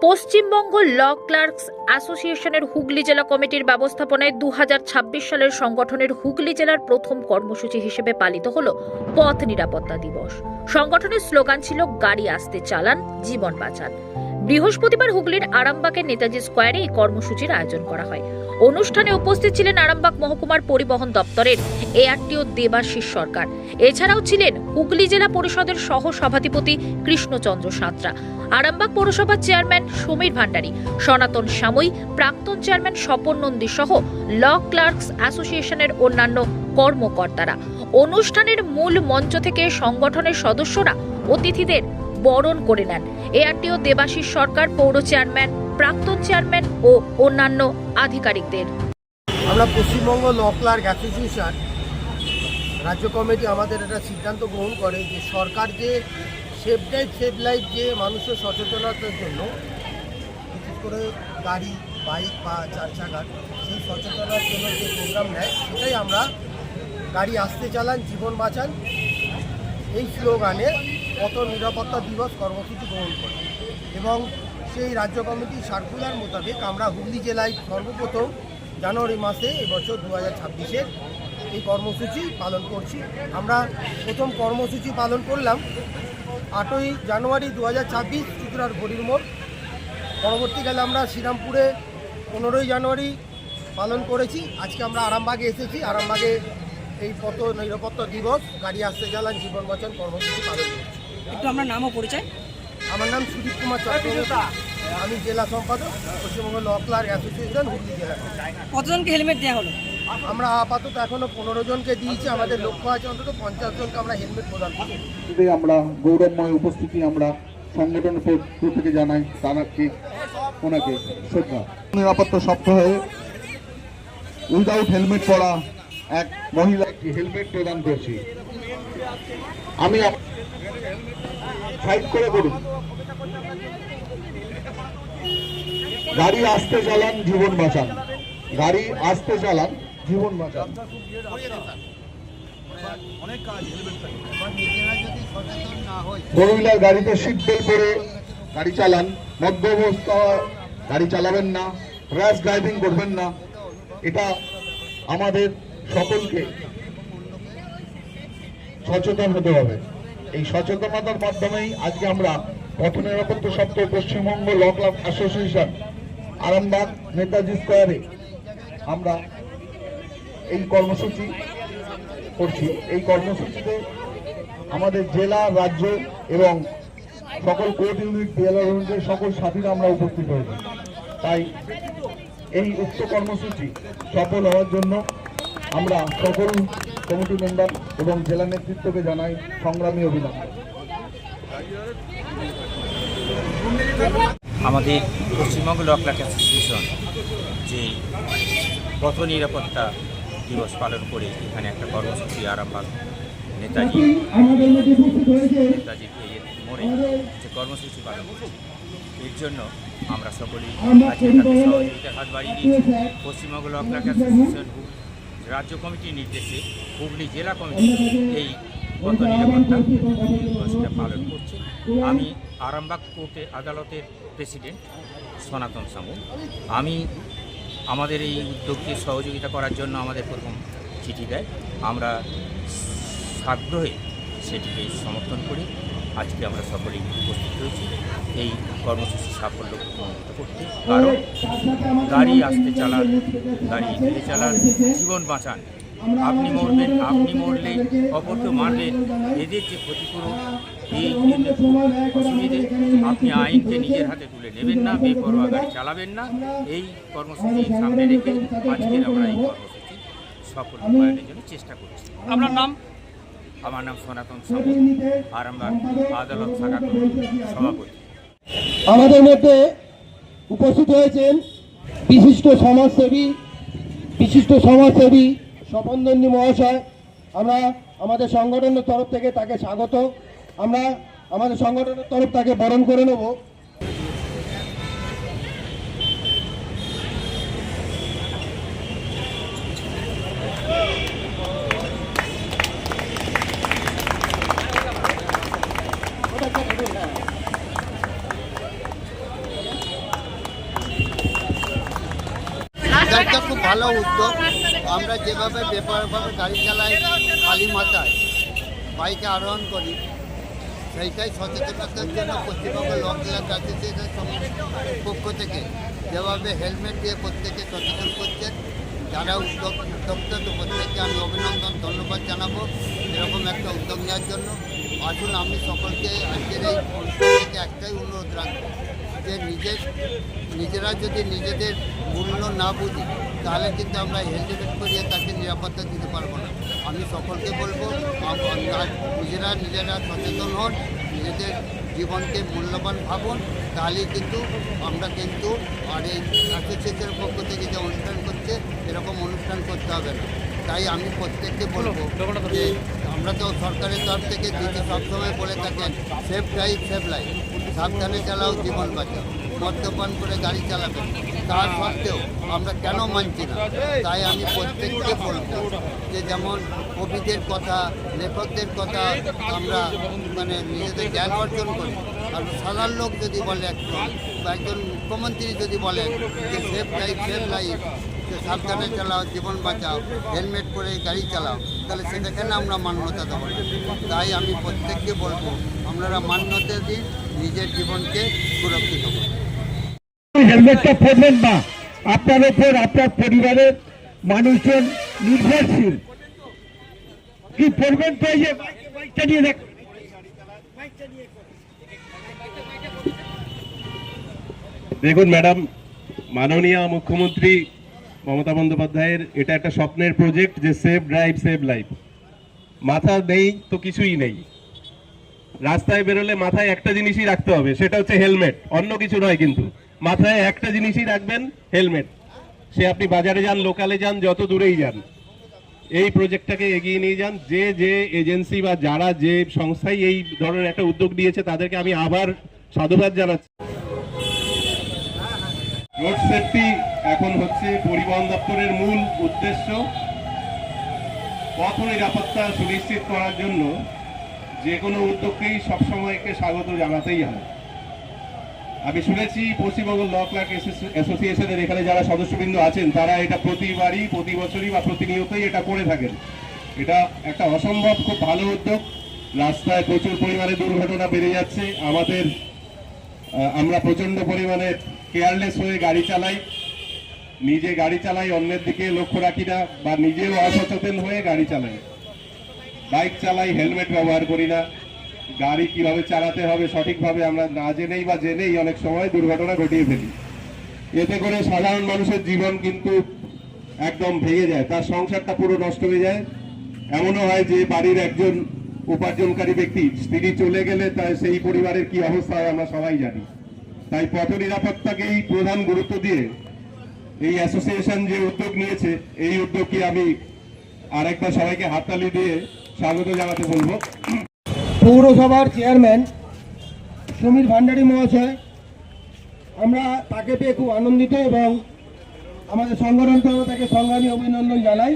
পশ্চিমবঙ্গ ল clerks অ্যাসোসিয়েশনের হুগলি জেলা কমিটির ব্যবস্থাপনায় 2026 সালের সংগঠনের হুগলি জেলার প্রথম কর্মসূচি হিসেবে পালিত হল পথ নিরাপত্তা দিবস। সংগঠনের স্লোগান ছিল গাড়ি আস্তে চালান, জীবন বাঁচান। বৃহস্পতিবার হুগলির আরামবাগের নেতাজি স্কোয়ারে এই কর্মসূচির আয়োজন করা হয়। অনুষ্ঠানে উপস্থিত ছিলেন আরামবাগ মহকুমার পরিবহন দপ্তরের এআরটিও দেবাশিস সরকার। এছাড়াও ছিলেন হুগলি জেলা পরিষদের সহ সভাধিপতি কৃষ্ণচন্দ্র সাঁতরা, আরামবাগ পৌরসভার চেয়ারম্যান সমীর ভান্ডারী, সনাতন সাময়ী, প্রাক্তন চেয়ারম্যান স্বপন নন্দী সহ ল ক্লার্কস অ্যাসোসিয়েশনের অন্যান্য কর্মকর্তারা। অনুষ্ঠানের মূল মঞ্চ থেকে সংগঠনের সদস্যরা অতিথিদের বরণ করে নেন। এআরটিও দেবাশিস সরকার, পৌর চেয়ারম্যান, প্রাক্তন চেয়ারম্যান ও অন্যান্য আধিকারিকদের। আমরা পশ্চিমবঙ্গ ল ক্লার্ক অ্যাসোসিয়েশন রাজ্য কমিটি আমাদের একটা সিদ্ধান্ত গ্রহণ করে যে সরকার যে সেফ ড্রাইভ সেভ লাইফ যে মানুষের সচেতনতার জন্য বিশেষ করে গাড়ি, বাইক বা চার চাকার সেই সচেতনার জন্য যে প্রোগ্রাম নেয় সেটাই আমরা গাড়ি আস্তে চালান, জীবন বাঁচান এই স্লোগানে পথ নিরাপত্তা দিবস কর্মসূচি গ্রহণ করি এবং সেই রাজ্য কমিটির সার্কুলার মোতাবেক আমরা হুগলি জেলায় সর্বপ্রথম জানুয়ারি মাসে এবছর 2026-এর এই কর্মসূচি পালন করছি। আমরা প্রথম কর্মসূচি পালন করলাম 8ই জানুয়ারি 2026 চুচুড়ার ঘড়ির মোড়। পরবর্তীকালে আমরা শ্রীরামপুরে 15ই জানুয়ারি পালন করেছি। আজকে আমরা আরামবাগে এসেছি। আরামবাগে এই পথ নিরাপত্তা দিবস গাড়ি আস্তে চালান, জীবন বাঁচান কর্মসূচি পালন করছি। একটু আপনার নাম ও পরিচয়? আমার নাম সুদীপ কুমার চক্রবর্তী, আমি জেলা সম্পাদক Paschimbanga law clerk association Hooghly জেলা। কতজনকে হেলমেট দেওয়া হলো? আমরা আপাতত এখনো 15 জনকে দিয়েছি। আমাদের লক্ষ্য আছে অন্তত 50 জনকে আমরা হেলমেট প্রদান করব। আমরা গৌরবময় উপস্থিতি আমরা সংগঠনের পক্ষ থেকে জানাই ওনাকে শ্রদ্ধা। নিরাপত্তা সপ্তাহে উইদাউট হেলমেট পরা এক মহিলাকে হেলমেট প্রদান করছি। আমি সাইড করে করুন। গাড়ি আস্তে চালান, জীবন বাঁচান। গাড়ি আস্তে চালান, জীবন বাঁচান। ফোর হুইলার গাড়িতে সিট বেল্ট পরে গাড়ি চালান। মদ্য অবস্থা গাড়ি চালাবেন না, র্যাশ ড্রাইভিং করবেন না। এটা আমাদের সকলকে সচেতন হতে হবে। এই সচেতনতার মাধ্যমেই আজকে আমরা পথ নিরাপত্তা সপ্তাহ পশ্চিমবঙ্গ ল ক্লাব অ্যাসোসিয়েশন আরামবাগ নেতাজি স্কোয়ারে আমরা এই কর্মসূচি করছি। এই কর্মসূচিতে আমাদের জেলা, রাজ্য এবং সকল কোর্ট ইউনিট, ডিএলআর ইউনিটের সকল সাথীরা আমরা উপস্থিত হয়েছি। তাই এই উক্ত কর্মসূচি সফল হওয়ার জন্য আমরা সকল কমিটি মেম্বার এবং জেলা নেতৃত্বকে জানাই সংগ্রামী অভিনন্দন। আমাদের পশ্চিমবঙ্গ ল ক্লার্ক অ্যাসোসিয়েশন যে পথ নিরাপত্তা দিবস পালন করে এখানে একটা কর্মসূচি আরামবাগ নেতাজি মোড়ে যে কর্মসূচি পালন করছি, এর জন্য আমরা সকলেই সহযোগিতার হাত বাড়িয়ে দিয়েছি। পশ্চিমবঙ্গ ল ক্লার্ক অ্যাসোসিয়েশন রাজ্য কমিটির নির্দেশে হুগলি জেলা কমিটি এই পথ নিরাপত্তা দিবসটা পালন করছে। আমি আরামবাগ কোর্টে আদালতের প্রেসিডেন্ট সনাতন সামু। আমি আমাদের এই উদ্যোগকে সহযোগিতা করার জন্য আমাদের প্রথম চিঠি দেয়, আমরা সাগ্রহে সেটিকে সমর্থন করি। আজকে আমরা সকলেই উপস্থিত হয়েছি এই কর্মসূচি সাফল্য প্রমাণিত করতে। কারণ গাড়ি আস্তে চালান, গাড়ি ধীরে চালান, জীবন বাঁচান। আপনি মরবেন, আপনি মরলে অপরকে মারবেন, এদের যে ক্ষতিপূরণ, এই অসুবিধে, আপনি আইনকে নিজের হাতে তুলে নেবেন না, বেপরোয়া গাড়ি চালাবেন না। এই কর্মসূচি সামনে রেখে আজকে আমরা এই কর্মসূচি সফল রূপায়ণের জন্য চেষ্টা করছি। আপনার নাম? আমার নাম সনাতন সামু, আরামবাগ আদালত শাখা কমিটির সভাপতি। আমাদের মধ্যে উপস্থিত হয়েছেন বিশিষ্ট সমাজসেবী স্বপন নন্দী মহাশয়। আমরা আমাদের সংগঠনের তরফ থেকে তাকে স্বাগত, আমরা আমাদের সংগঠনের তরফ তাকে বরণ করে নেব। এটা খুব ভালো উদ্যোগ। আমরা যেভাবে বেপরোয়াভাবে গাড়ি চালাই, খালি মাথায় বাইকে আরোহণ করি, সেইটাই সচেতনতার জন্য পশ্চিমবঙ্গ ল ক্লাব অ্যাসোসিয়েশনের পক্ষ থেকে যেভাবে হেলমেট দিয়ে প্রত্যেকে সচেতন করছেন, যারা উদ্যোক্তা তো প্রত্যেককে আমি অভিনন্দন ধন্যবাদ জানাবো এরকম একটা উদ্যোগ নেওয়ার জন্য। আসুন আমি সকলকে আজকের এই অনুষ্ঠান থেকে একটাই অনুরোধ রাখবো যে নিজেরা যদি নিজেদের মূল্য না বুঝি তাহলে কিন্তু আমরা হেলমেট করিয়ে তাকে নিরাপত্তা দিতে পারবো না। আমি সকলকে বলবো নিজেরা সচেতন হন, নিজেদের জীবনকে মূল্যবান ভাবুন, তাহলেই কিন্তু আমরা কিন্তু আর এই অ্যাসোসিয়েশনের পক্ষ থেকে যে অনুষ্ঠান করছে এরকম অনুষ্ঠান করতে হবে না। তাই আমি প্রত্যেককে বলবো যে আমরা তো সরকারের তরফ থেকে দিদি সবসময় বলে থাকেন সেফ ড্রাইভ সেভ লাইফ, সাবধানে চালাও জীবন বাঁচাও, মদ্যপান করে গাড়ি চালাবেন। তার সত্ত্বেও আমরা কেন মানছি না? তাই আমি প্রত্যেককে বলবো যে যেমন কবিদের কথা, লেখকদের কথা আমরা মানে নিজেদের জ্ঞান অর্জন করি, আর সাধারণ লোক যদি বলে একজন মুখ্যমন্ত্রী যদি বলেন যে সেফ ড্রাইভ সেভ লাইফ, সাবধানে চালাও জীবন বাঁচাও, হেলমেট পরে গাড়ি চালাও, তাহলে সেটাখানে আমরা মান্যতা দেবো না। তাই আমি প্রত্যেককে বলবো আপনারা মান্যতা দিন, নিজের জীবনকে সুরক্ষিত করুন। হেলমেটটা পরবেন না, আপনার উপর আপনার পরিবারের মানুষজন নির্ভরশীল। কি পরবেন তো? এই যে বাইকটা নিয়ে দেখ, দেখুন ম্যাডাম, মাননীয় মুখ্যমন্ত্রী মমতা বন্দ্যোপাধ্যায়ের এটা একটা স্বপ্নের প্রজেক্ট যে সেফ ড্রাইভ সেভ লাইফ। মাথা নেই তো কিছুই নেই। রাস্তায় বেরোলে মাথায় একটা জিনিসই রাখতে হবে, সেটা হচ্ছে হেলমেট, অন্য কিছু নয়। কিন্তু মাথায় একটা জিনিসই রাখবেন, হেলমেট। সে আপনি বাজারে যান, লোকালে যান, যত দূরেই যান, এই প্রজেক্টটাকে এগিয়ে নিয়ে যান। যে এজেন্সি বা যারা যে সংস্থাই এই ধরনের একটা উদ্যোগ নিয়েছে তাদেরকে আমি আবার সাধুবাদ জানাচ্ছি। রোড সেফটি এখন হচ্ছে পরিবহন দপ্তরের মূল উদ্দেশ্য। পথ নিরাপত্তা সুনিশ্চিত করার জন্য যে কোনো উদ্যোগকেই সবসময়কে স্বাগত জানাতেই হয়। আমি শুনেছি পশ্চিমবঙ্গ ল ক্লার্ক অ্যাসোসিয়েশনের এখানে যারা সদস্যবৃন্দ আছেন তারা এটা প্রতিবারই, প্রতি বছরই বা প্রতিনিয়তই এটা করে থাকেন। এটা একটা অসম্ভব খুব ভালো উদ্যোগ। রাস্তায় প্রচুর পরিমাণে দুর্ঘটনা বেড়ে যাচ্ছে। আমরা প্রচন্ড পরিমাণে কেয়ারলেস হয়ে গাড়ি চালাই, নিজে গাড়ি চালাই, অন্যের দিকে লক্ষ্য রাখি না, বা নিজেও অসচেতন হয়ে গাড়ি চালাই, বাইক চালাই, হেলমেট ব্যবহার করি না। গাড়ি কিভাবে চালাতে হবে সঠিকভাবে আমরা না জেনেই বা জেনেই অনেক সময় দুর্ঘটনা ঘটিয়ে ফেলি। এতে করে সাধারণ মানুষের জীবন কিন্তু একদম ভেঙে যায়, তার সংসারটা পুরো নষ্ট হয়ে যায়। এমনও হয় যে বাড়ির একজন উপার্জনকারী ব্যক্তি স্ত্রী চলে গেলে তার সেই পরিবারের কি অবস্থা হয় আমরা সবাই জানি। তাই পথ নিরাপত্তাকেই প্রধান গুরুত্ব দিয়ে এই অ্যাসোসিয়েশন যে উদ্যোগ নিয়েছে, এই উদ্যোগকে আমি আরেকবার সবাইকে হাততালি দিয়ে স্বাগত জানাতে বলবো। পৌরসভার চেয়ারম্যান সমীর ভান্ডারী মহাশয়, আমরা তাকে পেয়ে খুব আনন্দিত এবং আমাদের সংগঠন থেকে তাকে সংগ্রামী অভিনন্দন জানাই।